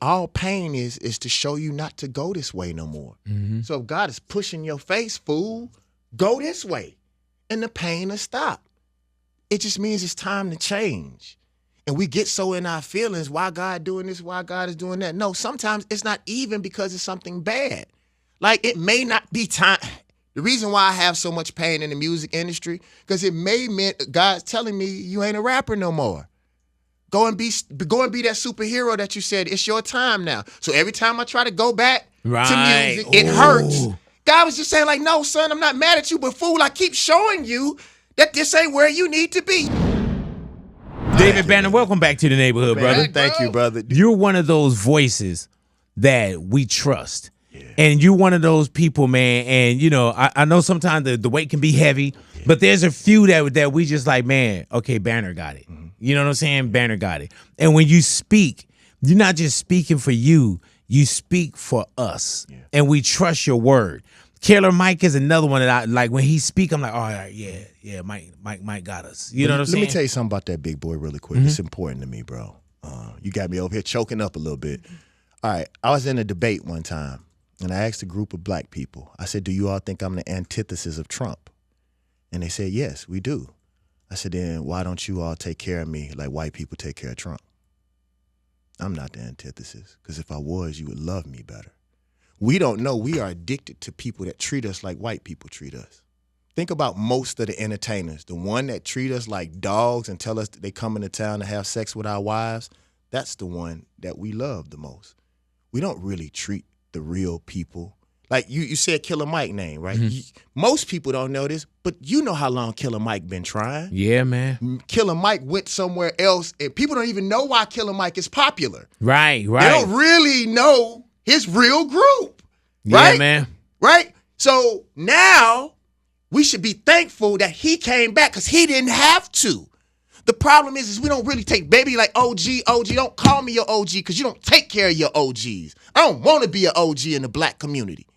all pain is to show you not to go this way no more. Mm-hmm. So if God is pushing your face, fool, go this way. And the pain will stop. It just means it's time to change. And we get so in our feelings, why God doing this, why God is doing that. No, sometimes it's not even because it's something bad. Like it may not be time. The reason why I have so much pain in the music industry, because it may mean God's telling me you ain't a rapper no more. Go and be that superhero that you said. It's your time now. So every time I try to go back to music, it hurts. God was just saying like, no, son, I'm not mad at you, but fool, I keep showing you that this ain't where you need to be. David Banner, welcome back to the neighborhood, brother. Thank you, brother. You're one of those voices that we trust. Yeah. And you're one of those people, man. And, you know, I know sometimes the weight can be heavy, but there's a few that we just like, man, okay, Banner got it. Mm-hmm. You know what I'm saying? Banner got it. And when you speak, you're not just speaking for you. You speak for us. Yeah. And we trust your word. Killer Mike is another one that I like. When he speak, I'm like, all right, yeah, Mike got us. You know what I'm saying? Let me tell you something about that big boy really quick. Mm-hmm. It's important to me, bro. You got me over here choking up a little bit. All right, I was in a debate one time, and I asked a group of black people. I said, do you all think I'm the antithesis of Trump? And they said, yes, we do. I said, then why don't you all take care of me like white people take care of Trump? I'm not the antithesis, because if I was, you would love me better. We don't know. We are addicted to people that treat us like white people treat us. Think about most of the entertainers. The one that treat us like dogs and tell us that they come into town to have sex with our wives, that's the one that we love the most. We don't really treat the real people. Like you said Killer Mike name, right? Mm-hmm. Most people don't know this, but you know how long Killer Mike been trying. Yeah, man. Killer Mike went somewhere else, and people don't even know why Killer Mike is popular. Right. They don't really know his real group. Right? Yeah, man. Right? So now we should be thankful that he came back because he didn't have to. The problem is we don't really take baby like OG. Don't call me your OG because you don't take care of your OGs. I don't want to be an OG in the black community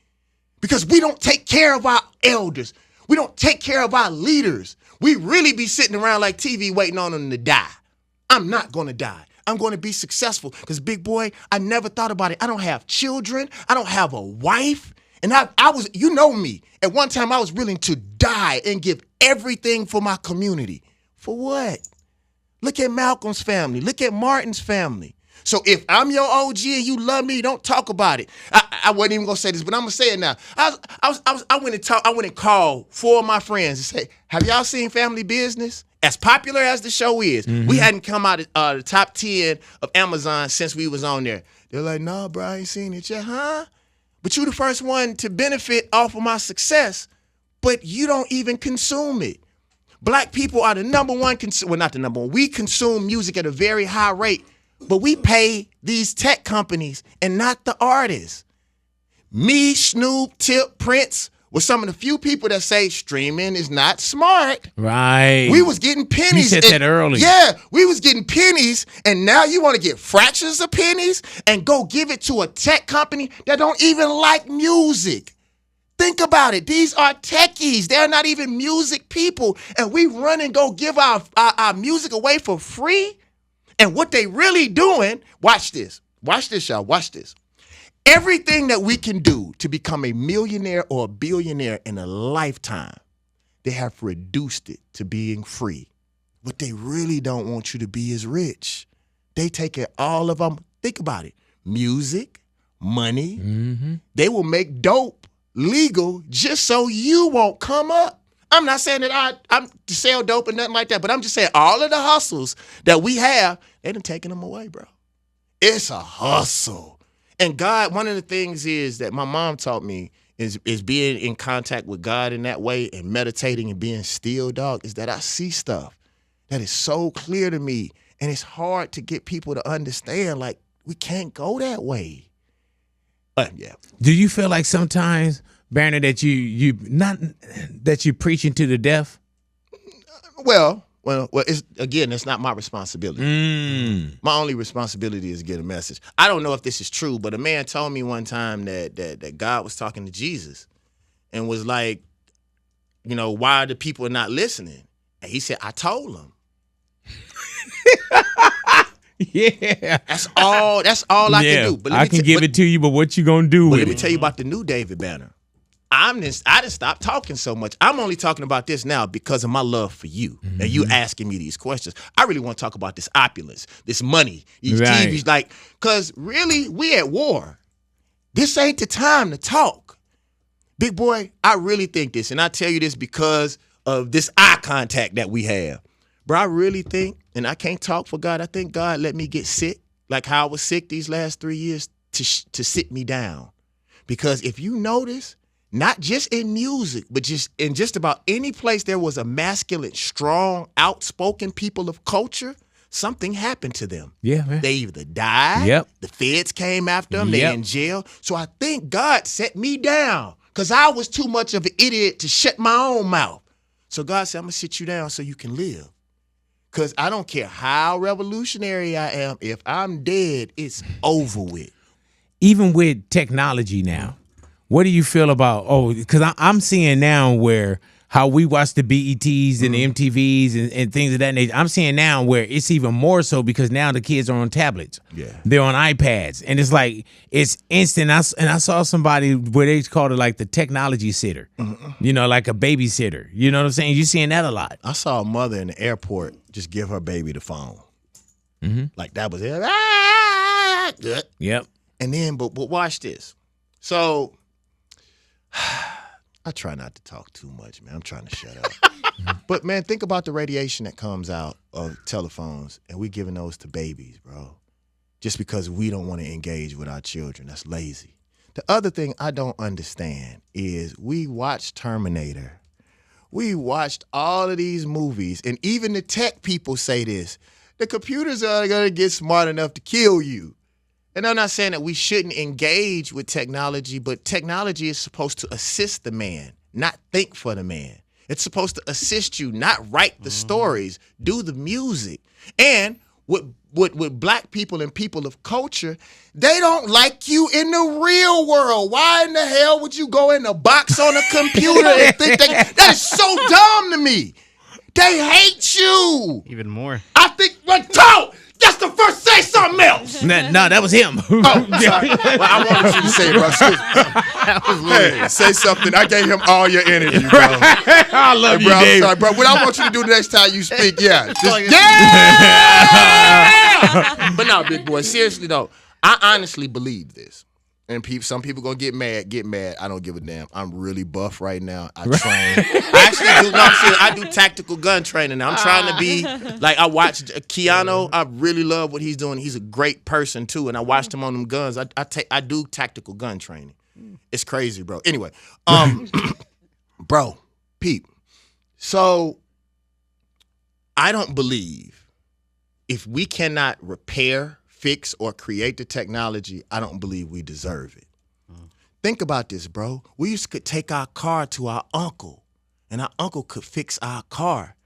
because we don't take care of our elders. We don't take care of our leaders. We really be sitting around like TV waiting on them to die. I'm not going to die. I'm going to be successful because, big boy, I never thought about it. I don't have children. I don't have a wife. And I was, you know me, at one time I was willing to die and give everything for my community. For what? Look at Malcolm's family. Look at Martin's family. So if I'm your OG and you love me, don't talk about it. I wasn't even gonna say this, but I'm gonna say it now. I went and called 4 of my friends and say, have y'all seen Family Business? As popular as the show is, we hadn't come out of the top 10 of Amazon since we was on there. They're like, nah, bro, I ain't seen it yet, huh? But you the first one to benefit off of my success, but you don't even consume it. Black people are the number one, well, not the number one. We consume music at a very high rate, but we pay these tech companies and not the artists. Me, Snoop, Tip, Prince were some of the few people that say streaming is not smart. Right. We was getting pennies. You said that earlier. Yeah, we was getting pennies, and now you want to get fractions of pennies and go give it to a tech company that don't even like music. Think about it. These are techies. They're not even music people. And we run and go give our music away for free. And what they really doing, watch this. Watch this, y'all. Watch this. Everything that we can do to become a millionaire or a billionaire in a lifetime, they have reduced it to being free. What they really don't want you to be is rich. They take it all of them. Think about it. Music, money. Mm-hmm. They will make dope legal just so you won't come up. I'm not saying that I'm to sell dope or nothing like that, but I'm just saying all of the hustles that we have, they done taken them away, bro. It's a hustle. And God, one of the things is that my mom taught me is being in contact with God in that way and meditating and being still, dog, is that I see stuff that is so clear to me. And it's hard to get people to understand, like, we can't go that way. But yeah. Do you feel like sometimes, Banner, that you not that you're preaching to the deaf? Well, it's not my responsibility. My only responsibility is to get a message. I don't know if this is true, but a man told me one time that God was talking to Jesus and was like, you know, why are the people not listening? And he said, I told them. Yeah. That's all I can do. But I can give it to you, but what you gonna do with it? Let me tell you about the new David Banner. I didn't stop talking so much. I'm only talking about this now because of my love for you. And you asking me these questions. I really want to talk about this opulence, this money, these TVs, because really, we at war. This ain't the time to talk. Big boy, I really think this, and I tell you this because of this eye contact that we have. Bro, I really think, and I can't talk for God, I think God let me get sick, like how I was sick these last 3 years, to sit me down. Because if you notice, not just in music, but just in just about any place there was a masculine, strong, outspoken people of culture, something happened to them. Yeah, man. They either died, the feds came after them, they in jail. So I think God set me down because I was too much of an idiot to shut my own mouth. So God said, I'm going to sit you down so you can live. Because I don't care how revolutionary I am. If I'm dead, it's over with. Even with technology now, what do you feel about, because I'm seeing now where how we watch the BETs and the MTVs and things of that nature. I'm seeing now where it's even more so because now the kids are on tablets. Yeah. They're on iPads. And it's like, it's instant. And I saw somebody where they called it like the technology sitter, you know, like a babysitter. You know what I'm saying? You're seeing that a lot. I saw a mother in the airport just give her baby the phone. Like that was it. Yep. And then, but watch this. So, I try not to talk too much, man. I'm trying to shut up. But, man, think about the radiation that comes out of telephones, and we giving those to babies, bro, just because we don't want to engage with our children. That's lazy. The other thing I don't understand is we watched Terminator. We watched all of these movies, and even the tech people say this. The computers are going to get smart enough to kill you. And I'm not saying that we shouldn't engage with technology, but technology is supposed to assist the man, not think for the man. It's supposed to assist you, not write the stories, do the music. And with black people and people of culture, they don't like you in the real world. Why in the hell would you go in a box on a computer and think that is so dumb to me? They hate you. Even more. I think, talk. That's the first. Say something else. No, that was him. Oh, sorry. Well, I wanted you to say it, bro. That was hey, say something. I gave him all your energy, bro. I love you, bro. Dave. I'm sorry, bro. What I want you to do the next time you speak, yeah. But no, big boy. Seriously, though, I honestly believe this. And some people gonna get mad. I don't give a damn. I'm really buff right now. I train. I do tactical gun training now. I'm trying to be like, I watched Keanu. I really love what he's doing. He's a great person too. And I watched him on them guns. I do tactical gun training. It's crazy, bro. Anyway, bro, peep. So I don't believe if we cannot repair, fix, or create the technology, I don't believe we deserve it. Think about this, bro. We used to take our car to our uncle, and our uncle could fix our car.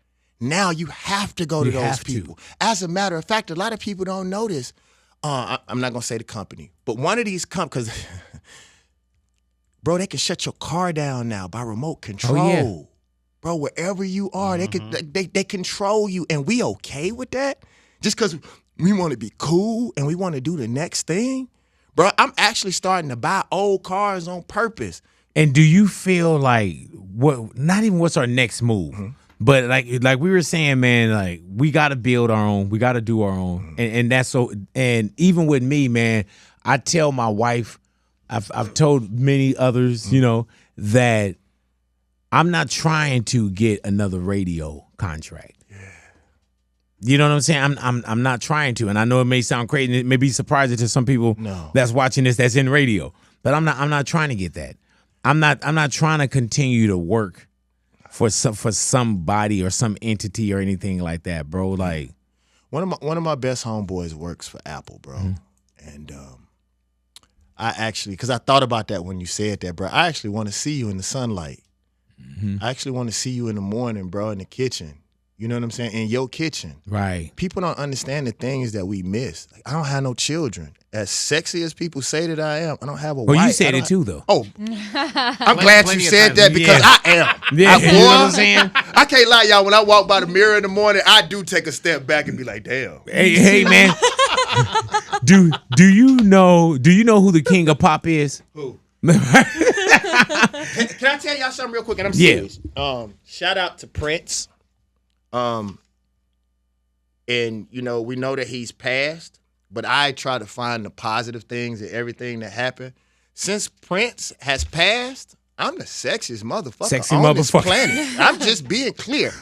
Now you have to go to those people. As a matter of fact, a lot of people don't know this. I'm not going to say the company, but one of these companies, because, bro, they can shut your car down now by remote control. Oh, yeah. Bro, wherever you are, they control you, and we okay with that? Just because we want to be cool and we want to do the next thing? Bro, I'm actually starting to buy old cars on purpose. And do you feel like not even what's our next move, but like we were saying, man, like we got to build our own, we got to do our own. And that's so, and even with me, man, I tell my wife, I've told many others, you know, that I'm not trying to get another radio contract. You know what I'm saying? I'm not trying to, and I know it may sound crazy, and it may be surprising to some people that's watching this that's in radio, but I'm not trying to get that. I'm not trying to continue to work for somebody or some entity or anything like that, bro. Like one of my best homeboys works for Apple, bro, and I actually, because I thought about that when you said that, bro. I actually want to see you in the sunlight. I actually want to see you in the morning, bro, in the kitchen. You know what I'm saying? In your kitchen. Right. People don't understand the things that we miss. Like, I don't have no children. As sexy as people say that I am, I don't have a wife. Well, you said it too, though. Oh, I'm glad you said that because I am. Yeah, boy, you know what I'm saying? I can't lie, y'all. When I walk by the mirror in the morning, I do take a step back and be like, damn. Hey, man. Do you know who the king of pop is? Who? Can I tell y'all something real quick? And I'm serious. Shout out to Prince. And you know, we know that he's passed, but I try to find the positive things in everything that happened. Since Prince has passed, I'm the sexiest motherfucker on this planet. I'm just being clear.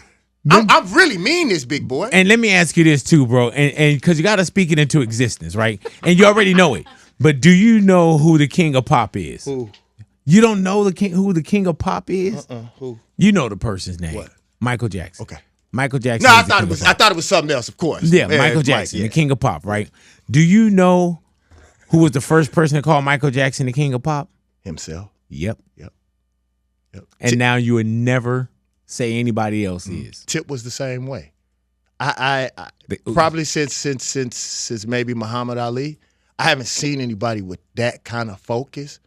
I really mean this, big boy. And let me ask you this too, bro. And because you got to speak it into existence, right? And you already know it. But do you know who the king of pop is? Who? You don't know who the king of pop is? Who? You know the person's name. What? Michael Jackson. Okay. Michael Jackson. No, I thought it was something else, of course. Yeah, Michael Jackson, the king of pop, right? Do you know who was the first person to call Michael Jackson the king of pop? Himself. Yep. Yep. And now you would never say anybody else is. Tip was the same way. I probably since maybe Muhammad Ali, I haven't seen anybody with that kind of focus.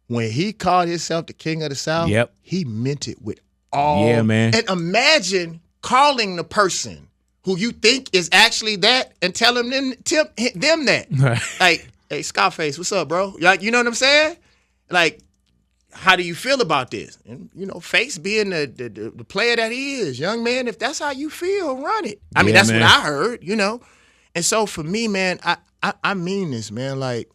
When he called himself the king of the South, he meant it with all. Yeah, man. And imagine calling the person who you think is actually that and telling them that. Right. Like, hey, Scarface, what's up, bro? Like, you know what I'm saying? Like, how do you feel about this? And, you know, Face being the player that he is, young man, if that's how you feel, run it. I mean, that's what I heard, you know. And so for me, man, I mean this, man. Like,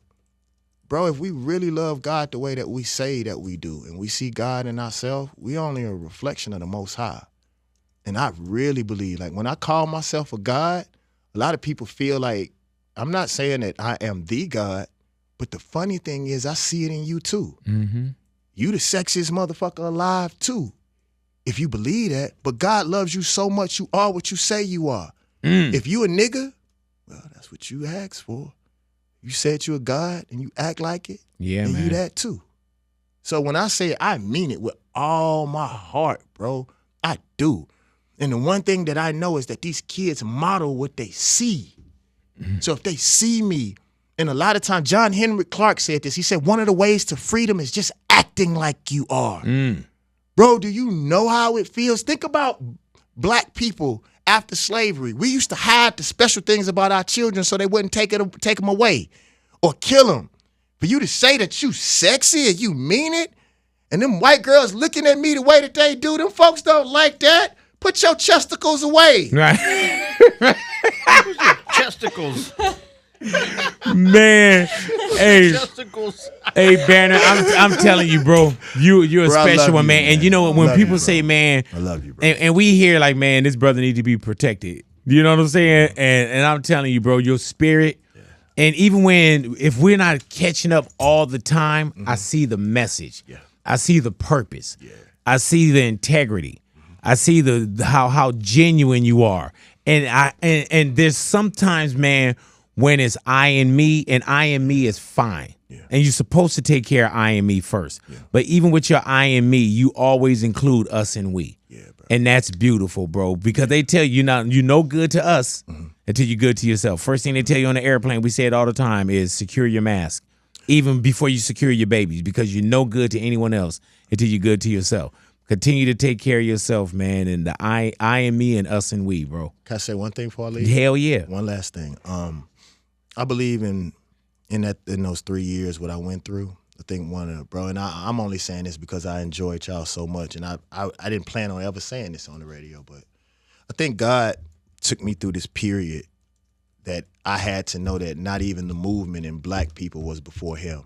bro, if we really love God the way that we say that we do, and we see God in ourselves, we only a reflection of the Most High. And I really believe, like, when I call myself a God, a lot of people feel like, I'm not saying that I am the God, but the funny thing is I see it in you too. Mm-hmm. You the sexiest motherfucker alive too, if you believe that. But God loves you so much, you are what you say you are. If you a nigga, well, that's what you asked for. You said you a God and you act like it, and man. you that too. So when I say it, I mean it with all my heart, bro. I do. And the one thing that I know is that these kids model what they see. So if they see me, and a lot of times, John Henry Clark said this. He said, one of the ways to freedom is just acting like you are. Bro, do you know how it feels? Think about black people after slavery. We used to hide the special things about our children so they wouldn't take them away or kill them. For you to say that you sexy and you mean it, and them white girls looking at me the way that they do, them folks don't like that. Put your chesticles away. Right. Chesticles. Man, hey, Chesticles. hey, Banner, I'm telling you, bro, you're a Bro, special one, man. man. And you know what? When Love people you, say, man, I love you, bro. and we hear like, man, this brother need to be protected. You know what I'm saying? And I'm telling you, bro, your spirit. And even if we're not catching up all the time, I see the message. I see the purpose. I see the integrity. I see the how genuine you are. And there's sometimes, man, when it's I and me, and I and me is fine. And you're supposed to take care of I and me first. But even with your I and me, you always include us and we. Bro. And that's beautiful, bro, because they tell you you're no good to us until you're good to yourself. First thing they tell you on the airplane, we say it all the time, is secure your mask, even before you secure your babies, because you're no good to anyone else until you're good to yourself. Continue to take care of yourself, man, and the I and me and us and we, bro. Can I say one thing before I leave? Hell yeah. One last thing. I believe in those 3 years what I went through. I think and I'm only saying this because I enjoyed y'all so much, and I didn't plan on ever saying this on the radio, but I think God took me through this period that I had to know that not even the movement in black people was before him.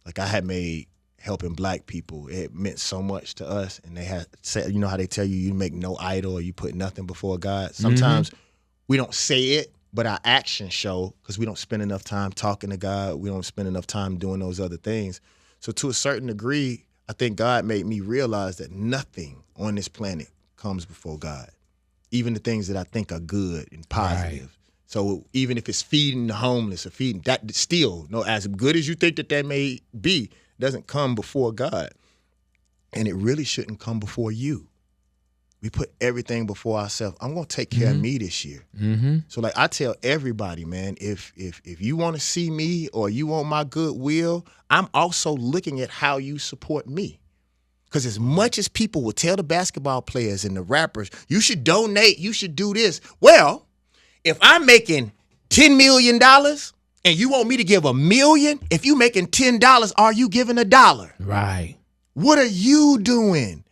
Like, I had made helping black people, it meant so much to us, and they had said, you know how they tell you, you make no idol or you put nothing before God? Sometimes we don't say it, but our actions show, because we don't spend enough time talking to God. We don't spend enough time doing those other things. So to a certain degree, I think God made me realize that nothing on this planet comes before God, even the things that I think are good and positive. Right. So even if it's feeding the homeless or feeding, that still, no, as good as you think that may be, doesn't come before God. And it really shouldn't come before you. We put everything before ourselves. I'm gonna take care of me this year. So like I tell everybody, man, if you want to see me or you want my goodwill, I'm also looking at how you support me. Because as much as people will tell the basketball players and the rappers, you should donate, you should do this. Well, if I'm making $10 million and you want me to give $1 million, if you making $10, are you giving $1? Right. What are you doing?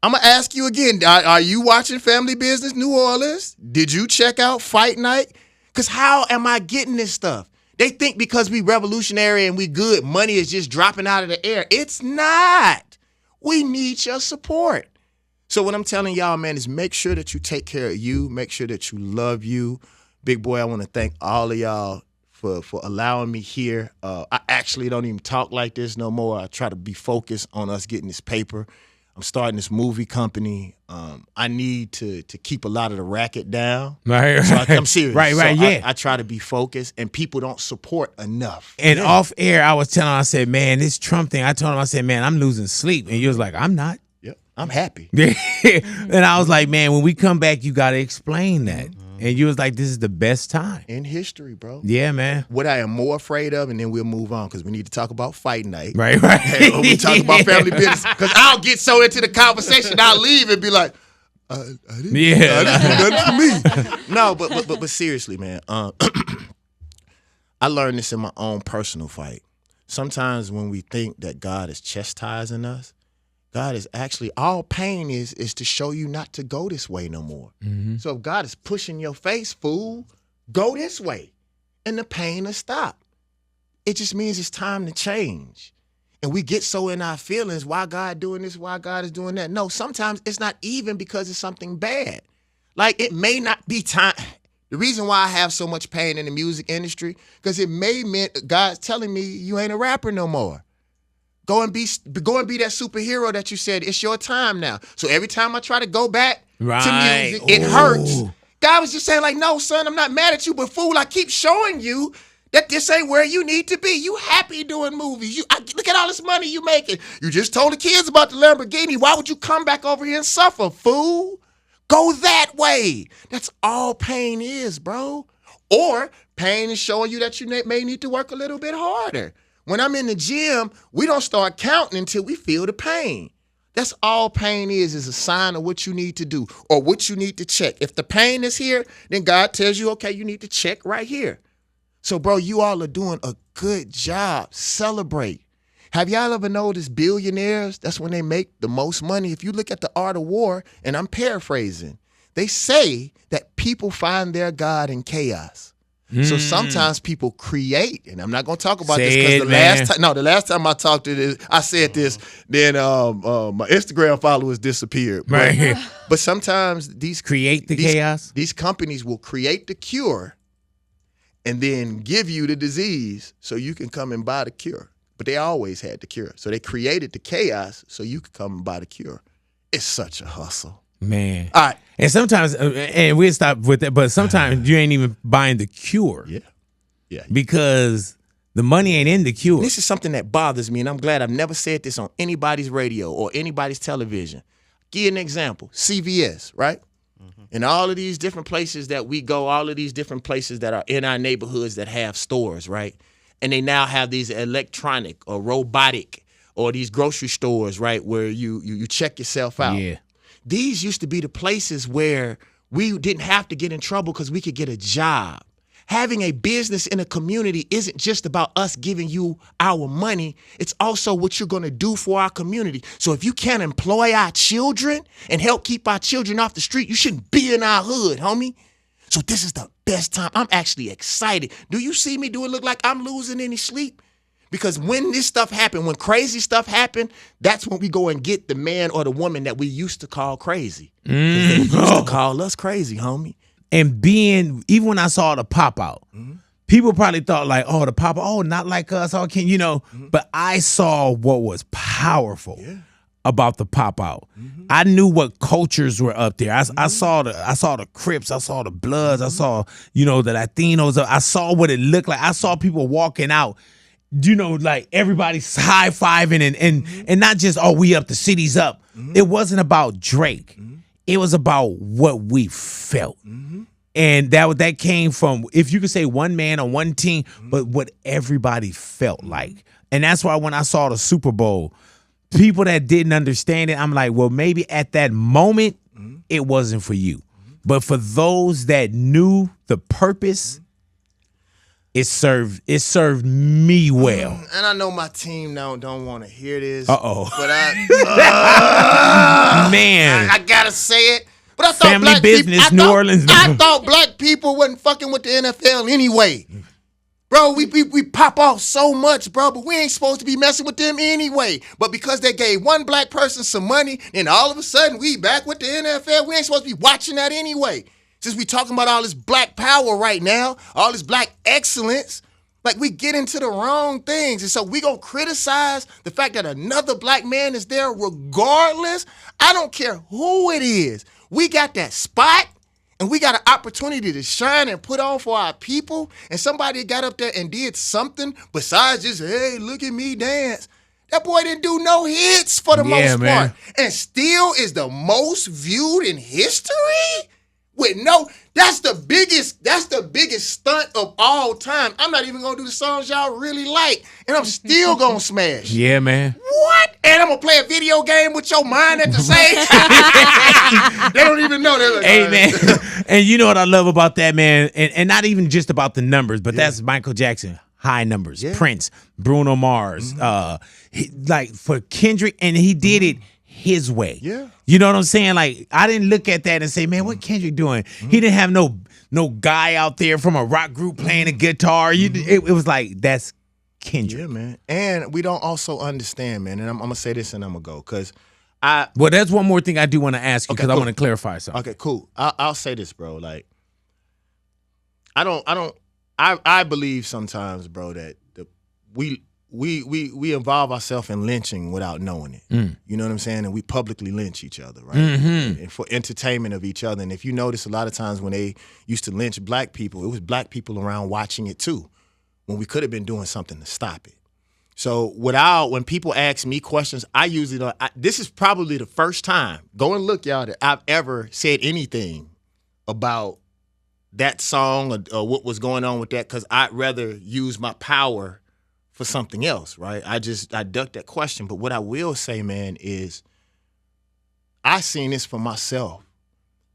I'm going to ask you again, are you watching Family Business New Orleans? Did you check out Fight Night? Because how am I getting this stuff? They think because we revolutionary and we good, money is just dropping out of the air. It's not. We need your support. So what I'm telling y'all, man, is make sure that you take care of you. Make sure that you love you. Big boy, I want to thank all of y'all for allowing me here. I actually don't even talk like this no more. I try to be focused on us getting this paper. I'm starting this movie company. I need to keep a lot of the racket down. Right. So I'm serious. Right, So yeah. I try to be focused, and people don't support enough. And off air, I was telling him, I said, man, this Trump thing, I told him, I said, man, I'm losing sleep. And you was like, I'm not. Yep, I'm happy. And I was like, man, when we come back, you got to explain that. And you was like, this is the best time. In history, bro. Yeah, man. What I am more afraid of, and then we'll move on because we need to talk about Fight Night. Right. And we talk about family business because I'll get so into the conversation, I'll leave and be like, I didn't do nothing for me. No, but seriously, man, I learned this in my own personal fight. Sometimes when we think that God is chastising us, God is actually, all pain is to show you not to go this way no more. So if God is pushing your face, fool, go this way. And the pain will stop. It just means it's time to change. And we get so in our feelings, why God doing this, why God is doing that. No, sometimes it's not even because it's something bad. Like it may not be time. The reason why I have so much pain in the music industry, because it may mean God's telling me you ain't a rapper no more. Go and be that superhero that you said. It's your time now. So every time I try to go back to music, it hurts. God was just saying like, no, son, I'm not mad at you, but fool, I keep showing you that this ain't where you need to be. You happy doing movies. Look at all this money you making. You just told the kids about the Lamborghini. Why would you come back over here and suffer, fool? Go that way. That's all pain is, bro. Or pain is showing you that you may need to work a little bit harder. When I'm in the gym, we don't start counting until we feel the pain. That's all pain is a sign of what you need to do or what you need to check. If the pain is here, then God tells you, okay, you need to check right here. So, bro, you all are doing a good job. Celebrate. Have y'all ever noticed billionaires, that's when they make the most money? If you look at The Art of War, and I'm paraphrasing, they say that people find their God in chaos. So sometimes people create, and I'm not going to talk about this because the last time I talked to this, I said this, then my Instagram followers disappeared. Right. But sometimes these chaos. These companies will create the cure and then give you the disease so you can come and buy the cure. But they always had the cure. So they created the chaos so you could come and buy the cure. It's such a hustle. Man. All right. And sometimes, and we'll stop with that, but sometimes you ain't even buying the cure. Yeah. Because the money ain't in the cure. This is something that bothers me, and I'm glad I've never said this on anybody's radio or anybody's television. Give you an example. CVS, right? And all of these different places that we go, all of these different places that are in our neighborhoods that have stores, right? And they now have these electronic or robotic or these grocery stores, right, where you check yourself out. Yeah. These used to be the places where we didn't have to get in trouble because we could get a job. Having a business in a community isn't just about us giving you our money. It's also what you're going to do for our community. So if you can't employ our children and help keep our children off the street, you shouldn't be in our hood, homie. So this is the best time. I'm actually excited. Do you see me? Do it look like I'm losing any sleep? Because when this stuff happened, when crazy stuff happened, that's when we go and get the man or the woman that we used to call crazy. They used to call us crazy, homie. And even when I saw the pop out, people probably thought like, oh, the pop out, not like us, but I saw what was powerful about the pop out. I knew what cultures were up there. I saw the Crips, I saw the Bloods, I saw, the Latinos, I saw what it looked like. I saw people walking out, like everybody's high-fiving and not just, oh, we up, the city's up. It wasn't about Drake. it was about what we felt. And that came from, if you could say one man on one team, but what everybody felt like. And that's why when I saw the Super Bowl, people that didn't understand it, I'm like, well, maybe at that moment, it wasn't for you. But for those that knew the purpose, it served me well. And I know my team now don't want to hear this. Uh-oh. But Man. I gotta say it. But I thought Family black business, people, New Orleans. I thought black people wasn't fucking with the NFL anyway. Bro, we pop off so much, bro, but we ain't supposed to be messing with them anyway. But because they gave one black person some money, and all of a sudden we back with the NFL, we ain't supposed to be watching that anyway. Since we talking about all this black power right now, all this black excellence, like we get into the wrong things. And so we gonna criticize the fact that another black man is there regardless. I don't care who it is. We got that spot. And we got an opportunity to shine and put on for our people. And somebody got up there and did something besides just, hey, look at me dance. That boy didn't do no hits for the most part. And still is the most viewed in history? With no, that's the biggest stunt of all time. I'm not even gonna do the songs y'all really like. And I'm still gonna smash. Yeah, man. What? And I'm gonna play a video game with your mind at the same time. They don't even know that. Hey, man. And you know what I love about that, man? And not even just about the numbers, but that's Michael Jackson. High numbers. Prince, Bruno Mars. Like for Kendrick, and he did it his way. Yeah. You know what I'm saying? Like, I didn't look at that and say, man, what Kendrick doing? He didn't have no guy out there from a rock group playing a guitar. It was like, that's Kendrick. Yeah, man. And we don't also understand, man, and I'm going to say this and I'm going to go, because Well, that's one more thing I do want to ask you, because I want to clarify something. Okay, cool. I'll say this, bro. Like, I believe sometimes, bro, that we involve ourselves in lynching without knowing it. You know what I'm saying? And we publicly lynch each other, right? And for entertainment of each other. And if you notice, a lot of times when they used to lynch black people, it was black people around watching it too, when we could have been doing something to stop it. So when people ask me questions, I usually don't. This is probably the first time, go and look, y'all, that I've ever said anything about that song or what was going on with that, because I'd rather use my power for something else, right? I ducked that question. But what I will say, man, is I seen this for myself.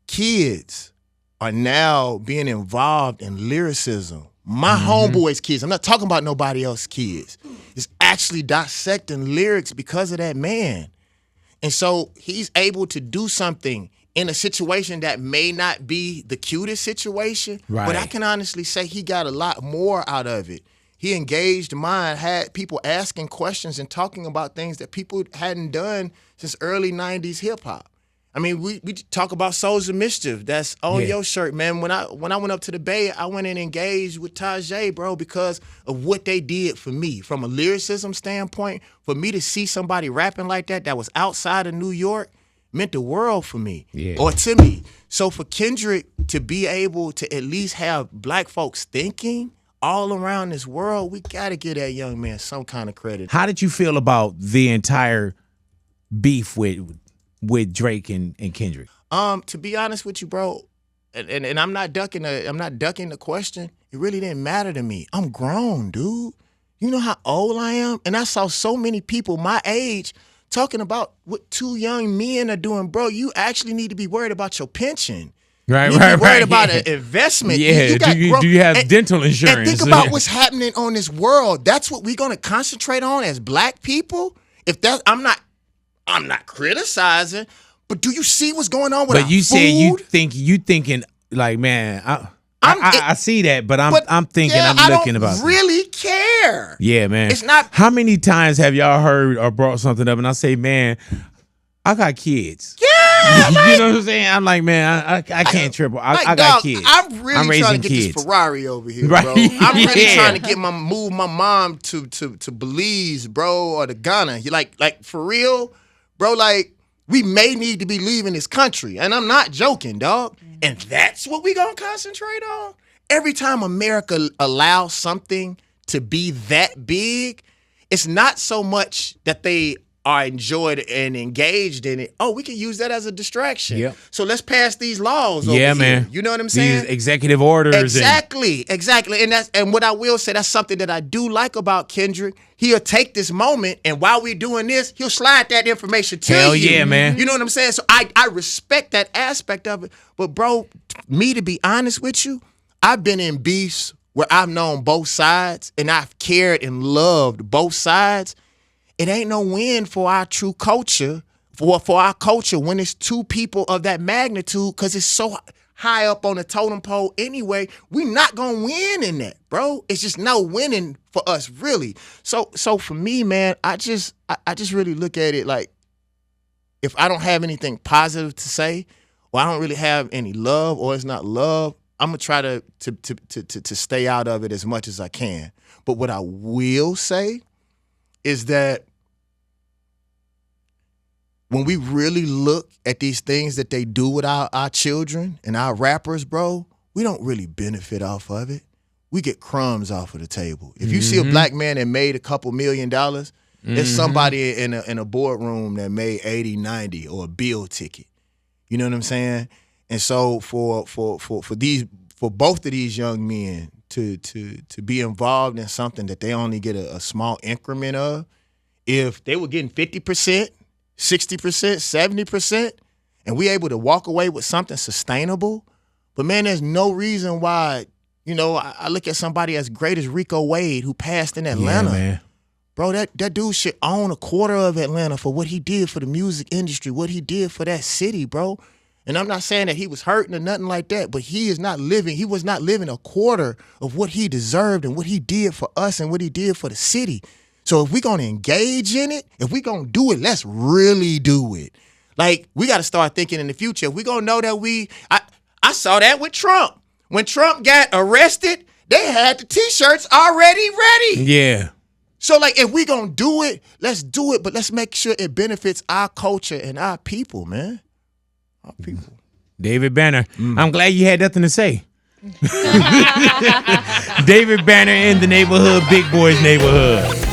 Kids are now being involved in lyricism. My homeboys' kids, I'm not talking about nobody else's kids, is actually dissecting lyrics because of that man. And so he's able to do something in a situation that may not be the cutest situation, but I can honestly say he got a lot more out of it. He engaged mind, had people asking questions and talking about things that people hadn't done since early 90s hip hop. I mean, we talk about Souls of Mischief. That's on your shirt, man. When I went up to the Bay, I went and engaged with Tajay, bro, because of what they did for me. From a lyricism standpoint, for me to see somebody rapping like that was outside of New York meant the world for me, or to me. So for Kendrick to be able to at least have black folks thinking all around this world, we got to give that young man some kind of credit. How did you feel about the entire beef with Drake and Kendrick? To be honest with you, bro, and I'm not ducking the question. It really didn't matter to me. I'm grown, dude. You know how old I am? And I saw so many people my age talking about what two young men are doing. Bro, you actually need to be worried about your pension. Right. Worried about an investment. Yeah. Do you have dental insurance? And think about what's happening on this world. That's what we're gonna concentrate on as black people. I'm not criticizing, but do you see what's going on with our food? But you said you thinking like, man, I see that, but I'm thinking I'm looking about. I don't really care. Yeah, man. It's not. How many times have y'all heard or brought something up, and I say, man, I got kids. Yeah. You know what I'm saying? I'm like, man, I can't triple. I got kids. I'm really trying to get this Ferrari over here, bro. I'm really trying to move my mom to Belize, bro, or to Ghana. You like for real, bro. Like, we may need to be leaving this country, and I'm not joking, dog. And that's what we gonna concentrate on. Every time America allows something to be that big, it's not so much that they are enjoyed and engaged in it, we can use that as a distraction. Yep. So let's pass these laws over here. Man. You know what I'm saying? These executive orders. Exactly. And what I will say, that's something that I do like about Kendrick. He'll take this moment, and while we're doing this, he'll slide that information to you. Hell yeah, man. You know what I'm saying? So I respect that aspect of it. But bro, me, to be honest with you, I've been in beefs where I've known both sides and I've cared and loved both sides. It ain't no win for our true culture, for our culture, when it's two people of that magnitude, because it's so high up on the totem pole anyway. We not gonna win in that, bro. It's just no winning for us, really. So for me, man, I just really look at it like, if I don't have anything positive to say, or I don't really have any love, or it's not love, I'm gonna try to stay out of it as much as I can. But what I will say is that when we really look at these things that they do with our children and our rappers, bro, we don't really benefit off of it. We get crumbs off of the table. If you see a black man that made a couple $1 million, there's somebody in a boardroom that made 80, 90, or a bill ticket. You know what I'm saying? And so for both of these young men to be involved in something that they only get a small increment of, if they were getting 50%, 60%, 70%, and we able to walk away with something sustainable, but man, there's no reason why, I look at somebody as great as Rico Wade, who passed in Atlanta. Yeah, man. Bro, that dude should own a quarter of Atlanta for what he did for the music industry, what he did for that city, bro. And I'm not saying that he was hurting or nothing like that, but he was not living a quarter of what he deserved and what he did for us and what he did for the city. So if we're going to engage in it, if we're going to do it, let's really do it. Like, we got to start thinking in the future. If we're going to know that I saw that with Trump. When Trump got arrested, they had the T-shirts already ready. Yeah. So, like, if we're going to do it, let's do it, but let's make sure it benefits our culture and our people, man. Our people. David Banner, I'm glad you had nothing to say. David Banner in the neighborhood, Big Boy's neighborhood.